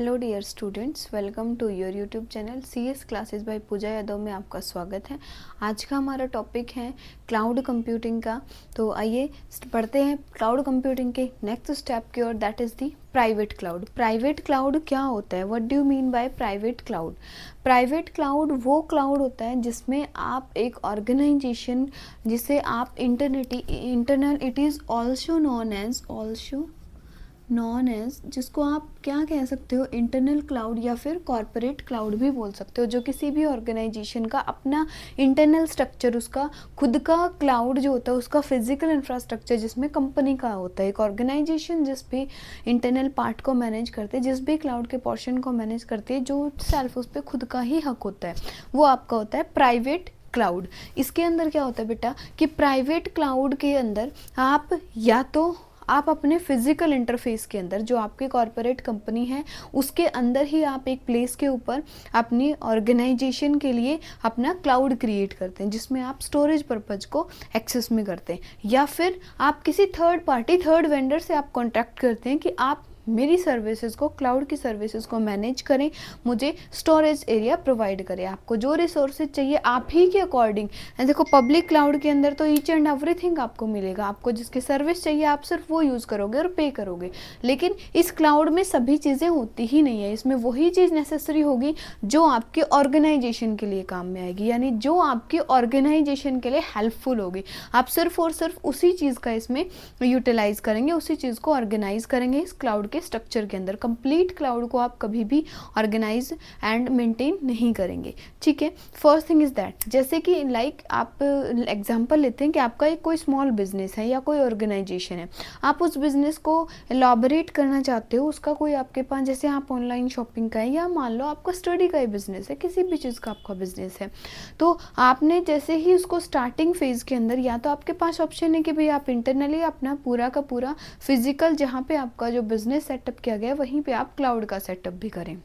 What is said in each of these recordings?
Hello dear students, welcome to your YouTube channel CS classes by Pooja Yadav में आपका स्वागत है। आज का हमारा टॉपिक है क्लाउड कंप्यूटिंग का। तो आइए पढ़ते हैं क्लाउड कंप्यूटिंग के नेक्स्ट स्टेप की ओर, that is the private cloud. Private cloud क्या होता है? What do you mean by private cloud? Private cloud वो क्लाउड होता है जिसमें आप एक ऑर्गेनाइजेशन, जिसे आप internal it is also known as जिसको आप क्या कह सकते हो, इंटरनल क्लाउड या फिर कॉरपोरेट क्लाउड भी बोल सकते हो, जो किसी भी ऑर्गेनाइजेशन का अपना इंटरनल स्ट्रक्चर, उसका खुद का क्लाउड जो होता है, उसका फिजिकल इंफ्रास्ट्रक्चर जिसमें कंपनी का होता है। एक ऑर्गेनाइजेशन जिस भी इंटरनल पार्ट को मैनेज करते हैं, जिस भी क्लाउड के पोर्शन को मैनेज करती है, जो सेल्फ उस पर खुद का ही हक होता है, वो आपका होता है प्राइवेट क्लाउड। इसके अंदर क्या होता है बेटा कि प्राइवेट क्लाउड के अंदर आप या तो आप अपने फिजिकल इंटरफेस के अंदर, जो आपकी कॉरपोरेट कंपनी है उसके अंदर ही आप एक प्लेस के ऊपर अपनी ऑर्गेनाइजेशन के लिए अपना क्लाउड क्रिएट करते हैं, जिसमें आप स्टोरेज पर्पज को एक्सेस में करते हैं, या फिर आप किसी थर्ड वेंडर से आप कॉन्ट्रैक्ट करते हैं कि आप मेरी सर्विसेज को, क्लाउड की सर्विसेज को मैनेज करें, मुझे स्टोरेज एरिया प्रोवाइड करें, आपको जो रिसोर्सेज चाहिए आप ही के अकॉर्डिंग। देखो पब्लिक क्लाउड के अंदर तो ईच एंड एवरीथिंग आपको मिलेगा, आपको जिसकी सर्विस चाहिए आप सिर्फ वो यूज़ करोगे और पे करोगे। लेकिन इस क्लाउड में सभी चीज़ें होती ही नहीं है, इसमें वही चीज़ नेसेसरी होगी जो आपके ऑर्गेनाइजेशन के लिए काम में आएगी, यानी जो आपकी ऑर्गेनाइजेशन के लिए हेल्पफुल होगी। आप सिर्फ और सिर्फ उसी चीज़ का इसमें यूटिलाइज करेंगे, उसी चीज़ को ऑर्गेनाइज करेंगे इस क्लाउड के स्ट्रक्चर के अंदर। कंप्लीट क्लाउड को आप कभी भी ऑर्गेनाइज एंड मेंटेन नहीं करेंगे, ठीक है। फर्स्ट थिंग इज दैट, जैसे कि आप एग्जांपल लेते हैं कि आपका एक कोई स्मॉल बिजनेस है या कोई ऑर्गेनाइजेशन है, आप उस बिजनेस को एलॉबरेट करना चाहते हो, उसका कोई आपके पास, जैसे आप ऑनलाइन शॉपिंग का है या मान लो आपका स्टडी का ही बिजनेस है, किसी भी चीज़ का आपका बिजनेस है, तो आपने जैसे ही उसको स्टार्टिंग फेज के अंदर, या तो आपके पास ऑप्शन है कि भाई आप इंटरनली अपना पूरा का पूरा फिजिकल, जहाँ पे आपका जो बिजनेस सेटअप किया गया है वहीं पे आप क्लाउड का सेटअप भी करें,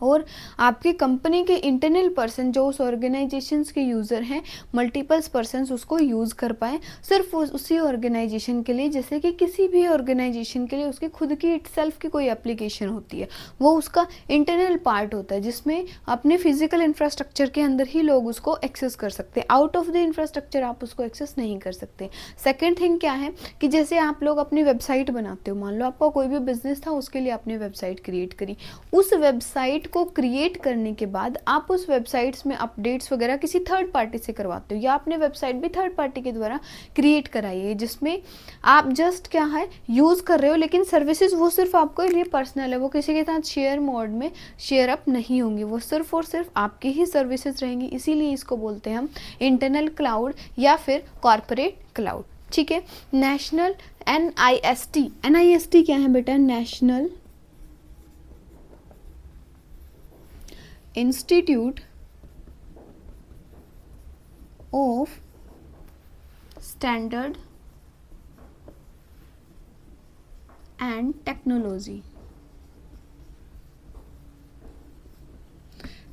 और आपकी कंपनी के इंटरनल पर्सन जो उस ऑर्गेनाइजेशन के यूज़र हैं, मल्टीपल्स पर्सन्स उसको यूज़ कर पाएँ सिर्फ उसी ऑर्गेनाइजेशन के लिए। जैसे कि किसी भी ऑर्गेनाइजेशन के लिए उसकी खुद की इटसेल्फ की कोई एप्लीकेशन होती है, वो उसका इंटरनल पार्ट होता है, जिसमें अपने फिजिकल इंफ्रास्ट्रक्चर के अंदर ही लोग उसको एक्सेस कर सकते हैं, आउट ऑफ द इंफ्रास्ट्रक्चर आप उसको एक्सेस नहीं कर सकते। सेकेंड थिंग क्या है कि जैसे आप लोग अपनी वेबसाइट बनाते हो, मान लो आपका कोई भी बिजनेस था, उसके लिए आपने वेबसाइट क्रिएट करी, उस वेबसाइट को क्रिएट करने के बाद आप उस वेबसाइट्स में अपडेट्स वगैरह किसी थर्ड पार्टी से करवाते हो, या आपने वेबसाइट भी थर्ड पार्टी के द्वारा क्रिएट कराई है, जिसमें आप जस्ट क्या है यूज़ कर रहे हो, लेकिन सर्विसेज वो सिर्फ आपके लिए पर्सनल है, वो किसी के साथ शेयर मोड में शेयर अप नहीं होंगी, वो सिर्फ और सिर्फ आपकी ही सर्विसेज रहेंगी। इसीलिए इसको बोलते हैं हम इंटरनल क्लाउड या फिर कॉर्पोरेट क्लाउड, ठीक है। नेशनल NIST क्या है बेटा? National institute of standard and technology.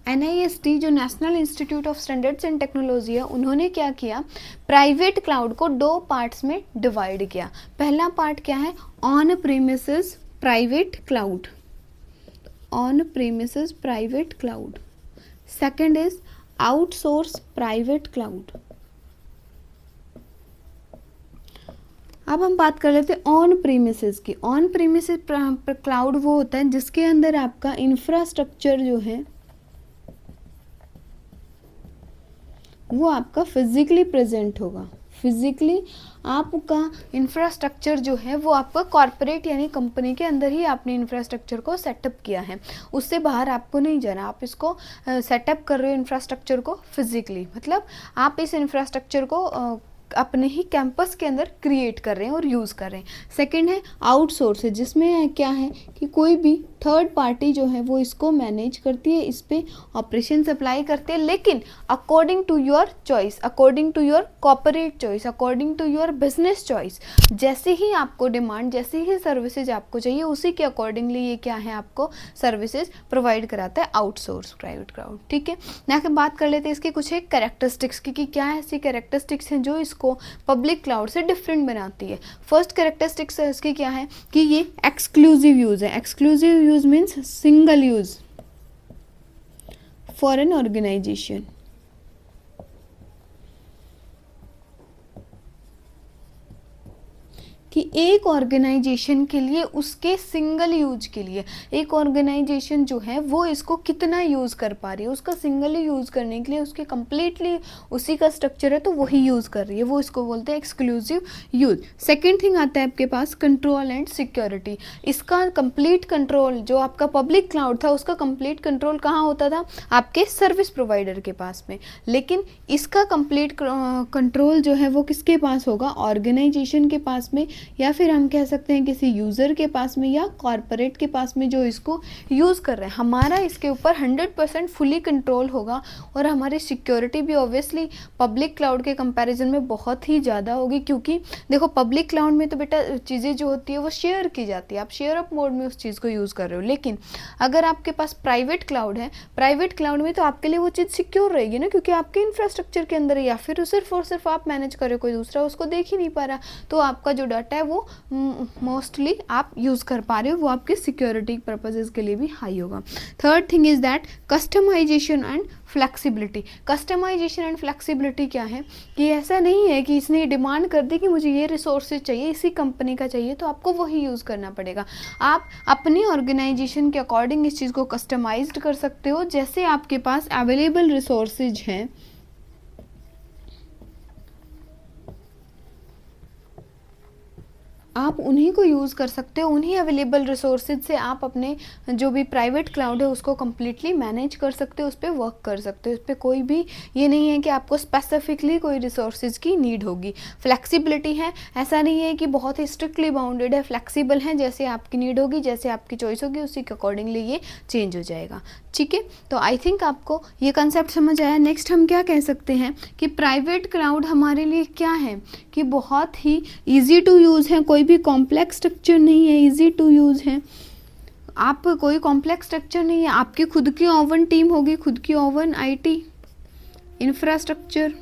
NIST जो national institute of standards and technology है, उन्होंने क्या किया, प्राइवेट क्लाउड को दो पार्ट्स में डिवाइड किया। पहला पार्ट क्या है? On premises private cloud, on premises private cloud. Second is outsource private cloud. अब हम बात कर लेते हैं ऑन प्रीमिसेस की। ऑन प्रीमिसेस क्लाउड वो होता है जिसके अंदर आपका इंफ्रास्ट्रक्चर जो है वो आपका फिजिकली प्रेजेंट होगा। फिजिकली आपका इंफ्रास्ट्रक्चर जो है वो आपका कॉर्पोरेट यानी कंपनी के अंदर ही आपने इंफ्रास्ट्रक्चर को सेटअप किया है, उससे बाहर आपको नहीं जाना। आप इसको सेटअप कर रहे हो इंफ्रास्ट्रक्चर को फिजिकली, मतलब आप इस इंफ्रास्ट्रक्चर को अपने ही कैंपस के अंदर क्रिएट कर रहे हैं और यूज़ कर रहे हैं। सेकंड है आउटसोर्स, जिसमें क्या है कि कोई भी थर्ड पार्टी जो है वो इसको मैनेज करती है, इस पे ऑपरेशन अप्लाई करते हैं, लेकिन according to your choice, according to your corporate choice, according to your business choice. जैसे ही आपको डिमांड, जैसे ही सर्विसेज आपको चाहिए, उसी के अकॉर्डिंगली ये क्या है आपको सर्विसेज प्रोवाइड कराता है आउटसोर्स प्राइवेट क्लाउड, ठीक है ना। बात कर लेते हैं इसके कुछ एक कैरेक्टरिस्टिक्स की, कि क्या ऐसी कैरेक्टरिस्टिक्स हैं जो इस इसको पब्लिक क्लाउड से डिफरेंट बनाती है। फर्स्ट कैरेक्टरिस्टिक्स इसकी क्या है कि ये एक्सक्लूसिव यूज़ है। Exclusive use means single use for an organisation. कि एक ऑर्गेनाइजेशन के लिए, उसके सिंगल यूज के लिए, एक ऑर्गेनाइजेशन जो है वो इसको कितना यूज़ कर पा रही है, उसका सिंगली यूज़ करने के लिए उसके कंप्लीटली उसी का स्ट्रक्चर है तो वही यूज़ कर रही है, वो इसको बोलते हैं एक्सक्लूसिव यूज। सेकेंड थिंग आता है आपके पास कंट्रोल एंड सिक्योरिटी। इसका कंप्लीट कंट्रोल, जो आपका पब्लिक क्लाउड था उसका कंप्लीट कंट्रोल कहाँ होता था, आपके सर्विस प्रोवाइडर के पास में, लेकिन इसका कंप्लीट कंट्रोल जो है वो किसके पास होगा, ऑर्गेनाइजेशन के पास में, या फिर हम कह सकते हैं किसी यूज़र के पास में या कॉरपोरेट के पास में जो इसको यूज़ कर रहे हैं। हमारा इसके ऊपर 100% फुली कंट्रोल होगा और हमारी सिक्योरिटी भी ऑब्वियसली पब्लिक क्लाउड के कंपैरिजन में बहुत ही ज़्यादा होगी, क्योंकि देखो पब्लिक क्लाउड में तो बेटा चीज़ें जो होती है वो शेयर की जाती है, आप शेयर अप मोड में उस चीज़ को यूज़ कर रहे हो। लेकिन अगर आपके पास प्राइवेट क्लाउड है, प्राइवेट क्लाउड में तो आपके लिए वो चीज़ सिक्योर रहेगी ना, क्योंकि आपके इंफ्रास्ट्रक्चर के अंदर है, या फिर सिर्फ और सिर्फ आप मैनेज कर रहे हो, कोई दूसरा उसको देख ही नहीं पा रहा, तो आपका जो डाटा है वो मोस्टली आप यूज़ कर पा रहे हो, वो आपके सिक्योरिटी पर्पजेज़ के लिए भी हाई होगा। Third thing is that customisation and flexibility. Customisation and flexibility क्या है कि ऐसा नहीं है कि इसने डिमांड कर दी कि मुझे ये रिसोर्सेज चाहिए, इसी कंपनी का चाहिए, तो आपको वही यूज़ करना पड़ेगा। आप अपनी ऑर्गेनाइजेशन के अकॉर्डिंग इस चीज़ को कस्टमाइज्ड कर सकते हो। जैसे आपके पास अवेलेबल रिसोर्सेज हैं, आप उन्हीं को यूज़ कर सकते हो, उन्हीं अवेलेबल रिसोर्सेज से आप अपने जो भी प्राइवेट क्लाउड है उसको कम्प्लीटली मैनेज कर सकते हो, उस पर वर्क कर सकते हो। उस पर कोई भी ये नहीं है कि आपको स्पेसिफिकली कोई रिसोर्सेज की नीड होगी। फ्लेक्सिबिलिटी है, ऐसा नहीं है कि बहुत ही स्ट्रिक्टली बाउंडेड है, फ्लेक्सिबल है, जैसे आपकी नीड होगी, जैसे आपकी चॉइस होगी उसी के अकॉर्डिंगली ये चेंज हो जाएगा। ठीक है, तो आई थिंक आपको ये कंसेप्ट समझ आया। नेक्स्ट हम क्या कह सकते हैं कि प्राइवेट क्लाउड हमारे लिए क्या है कि बहुत ही ईजी टू यूज़ है, कोई भी कॉम्प्लेक्स स्ट्रक्चर नहीं है, इजी टू यूज़ है। आप कोई कॉम्प्लेक्स स्ट्रक्चर नहीं है, आपकी खुद की ओवन टीम होगी, खुद की oven IT infrastructure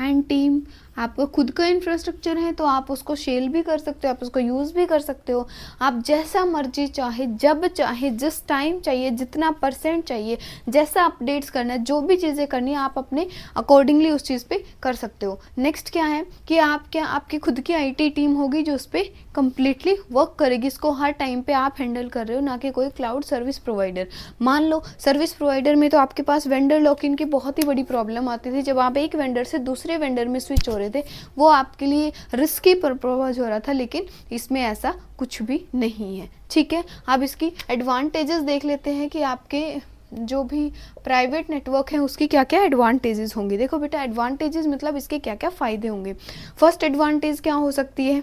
and team, आपका खुद का इंफ्रास्ट्रक्चर है, तो आप उसको शेल भी कर सकते हो, आप उसको यूज़ भी कर सकते हो। आप जैसा मर्जी चाहे, जब चाहे, जिस टाइम चाहिए, जितना परसेंट चाहिए, जैसा अपडेट्स करना है, जो भी चीज़ें करनी है, आप अपने अकॉर्डिंगली उस चीज़ पे कर सकते हो। नेक्स्ट क्या है कि आपकी खुद की आईटी टीम होगी जो उस पर कंप्लीटली वर्क करेगी, इसको हर टाइम पे आप हैंडल कर रहे हो, ना कि कोई क्लाउड सर्विस प्रोवाइडर। मान लो सर्विस प्रोवाइडर में तो आपके पास वेंडर लॉक इन की बहुत ही बड़ी प्रॉब्लम आती थी, जब आप एक वेंडर से दूसरे वेंडर में स्विच हो रहे थे, वो आपके लिए रिस्की प्रपोज हो रहा था, लेकिन इसमें ऐसा कुछ भी नहीं है। ठीक है, अब इसकी एडवांटेजेस देख लेते हैं कि आपके जो भी प्राइवेट नेटवर्क है उसकी क्या क्या एडवांटेजेस होंगे। देखो बेटा, एडवांटेजेस मतलब इसके क्या क्या फ़ायदे होंगे। फर्स्ट एडवांटेज क्या हो सकती है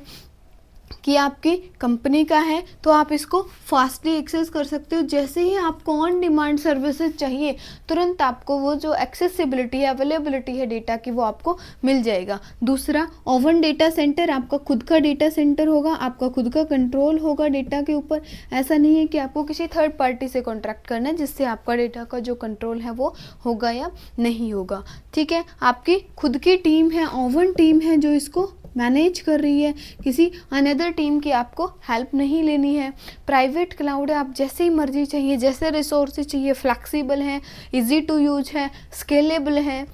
कि आपकी कंपनी का है तो आप इसको फास्टली एक्सेस कर सकते हो। जैसे ही आपको ऑन डिमांड सर्विसेज चाहिए, तुरंत आपको वो जो एक्सेसिबिलिटी है, अवेलेबिलिटी है डेटा की, वो आपको मिल जाएगा। दूसरा, ओवन डेटा सेंटर, आपका खुद का डेटा सेंटर होगा, आपका खुद का कंट्रोल होगा डेटा के ऊपर। ऐसा नहीं है कि आपको किसी थर्ड पार्टी से कॉन्ट्रैक्ट करना है जिससे आपका डेटा का जो कंट्रोल है वो होगा या नहीं होगा। ठीक है, आपकी खुद की टीम है, ओवन टीम है जो इसको मैनेज कर रही है, किसी अनदर टीम की आपको हेल्प नहीं लेनी है। प्राइवेट क्लाउड है, आप जैसे ही मर्जी चाहिए, जैसे रिसोर्सेज चाहिए, फ्लेक्सिबल है, इजी टू यूज है, स्केलेबल है,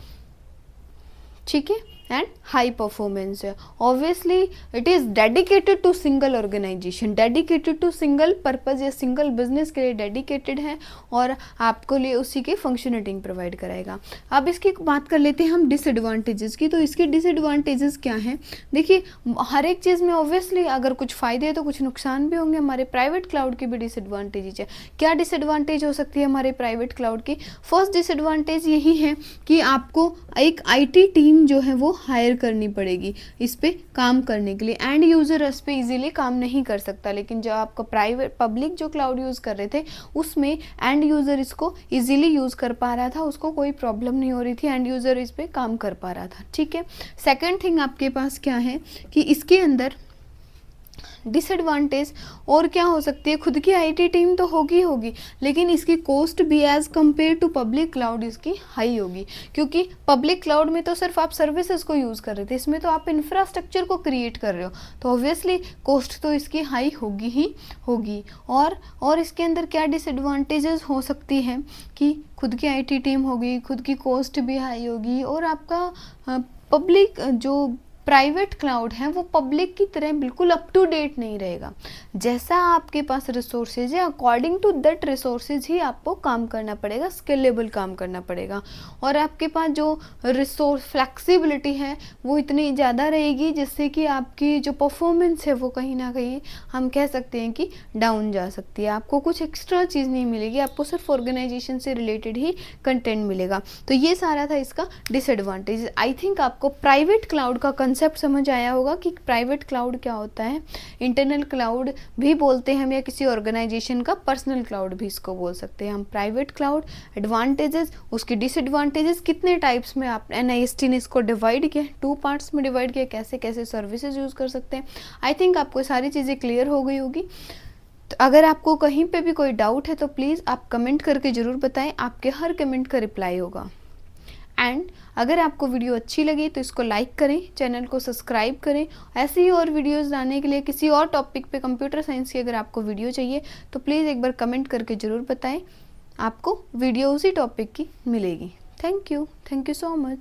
ठीक है, एंड हाई परफॉर्मेंस है। Obviously it is dedicated to single organisation, dedicated to single purpose या सिंगल बिजनेस के लिए डेडिकेटेड है और आपको लिए उसी की फंक्शनिंग प्रोवाइड कराएगा। अब इसकी बात कर लेते हैं हम डिसएडवांटेजेस की। तो इसके डिसएडवांटेजेस क्या हैं? देखिए, हर एक चीज़ में ऑब्वियसली अगर कुछ फ़ायदे हैं तो कुछ नुकसान भी होंगे। हमारे प्राइवेट क्लाउड की भी डिसएडवांटेजेस है। क्या डिसएडवांटेज हो सकती है हमारे प्राइवेट क्लाउड की? फर्स्ट डिसएडवांटेज यही है कि आपको एक IT टीम जो है वो हायर करनी पड़ेगी इस पे काम करने के लिए। एंड यूज़र इस पे इजीली काम नहीं कर सकता, लेकिन जो आपका प्राइवेट पब्लिक जो क्लाउड यूज़ कर रहे थे उसमें एंड यूज़र इसको इजीली यूज़ कर पा रहा था, उसको कोई प्रॉब्लम नहीं हो रही थी, एंड यूज़र इस पे काम कर पा रहा था। ठीक है, सेकेंड थिंग आपके पास क्या है कि इसके अंदर डिसएडवांटेज और क्या हो सकती है, खुद की आईटी टीम तो होगी होगी, लेकिन इसकी कॉस्ट भी as compare to public cloud इसकी हाई होगी, क्योंकि पब्लिक क्लाउड में तो सिर्फ आप सर्विसेज को यूज़ कर रहे थे, इसमें तो आप इंफ्रास्ट्रक्चर को क्रिएट कर रहे हो, तो ऑब्वियसली कॉस्ट तो इसकी हाई होगी ही होगी। और इसके अंदर क्या डिसएडवांटेजेस हो सकती हैं कि खुद की आईटी टीम होगी, खुद की कॉस्ट भी हाई होगी, और आपका पब्लिक जो प्राइवेट क्लाउड है वो पब्लिक की तरह बिल्कुल अप टू डेट नहीं रहेगा। जैसा आपके पास रिसोर्सेज है, अकॉर्डिंग टू दैट रिसोर्सेज ही आपको काम करना पड़ेगा, स्केलेबल काम करना पड़ेगा, और आपके पास जो रिसोर्स फ्लेक्सिबिलिटी है वो इतनी ज़्यादा रहेगी जिससे कि आपकी जो परफॉर्मेंस है वो कहीं ना कहीं हम कह सकते हैं कि डाउन जा सकती है। आपको कुछ एक्स्ट्रा चीज़ नहीं मिलेगी, आपको सिर्फ ऑर्गेनाइजेशन से रिलेटेड ही कंटेंट मिलेगा। तो ये सारा था इसका डिसएडवांटेज। आई थिंक आपको प्राइवेट क्लाउड का कंसेप्ट समझ आया होगा कि प्राइवेट क्लाउड क्या होता है। इंटरनल क्लाउड भी बोलते हैं हम, या किसी ऑर्गेनाइजेशन का पर्सनल क्लाउड भी इसको बोल सकते हैं हम। प्राइवेट क्लाउड एडवांटेजेस, उसके डिसएडवांटेजेस, कितने टाइप्स में आप NIST ने इसको डिवाइड किया, 2 पार्ट्स में डिवाइड किया, कैसे कैसे सर्विसेज यूज़ कर सकते हैं। आई थिंक आपको सारी चीज़ें क्लियर हो गई होगी। तो अगर आपको कहीं पे भी कोई डाउट है तो प्लीज़ आप कमेंट करके ज़रूर बताएं, आपके हर कमेंट का रिप्लाई होगा। एंड अगर आपको वीडियो अच्छी लगी तो इसको लाइक करें, चैनल को सब्सक्राइब करें। ऐसे ही और वीडियोस लाने के लिए किसी और टॉपिक पे, कंप्यूटर साइंस की अगर आपको वीडियो चाहिए तो प्लीज़ एक बार कमेंट करके ज़रूर बताएं, आपको वीडियो उसी टॉपिक की मिलेगी। Thank you so much.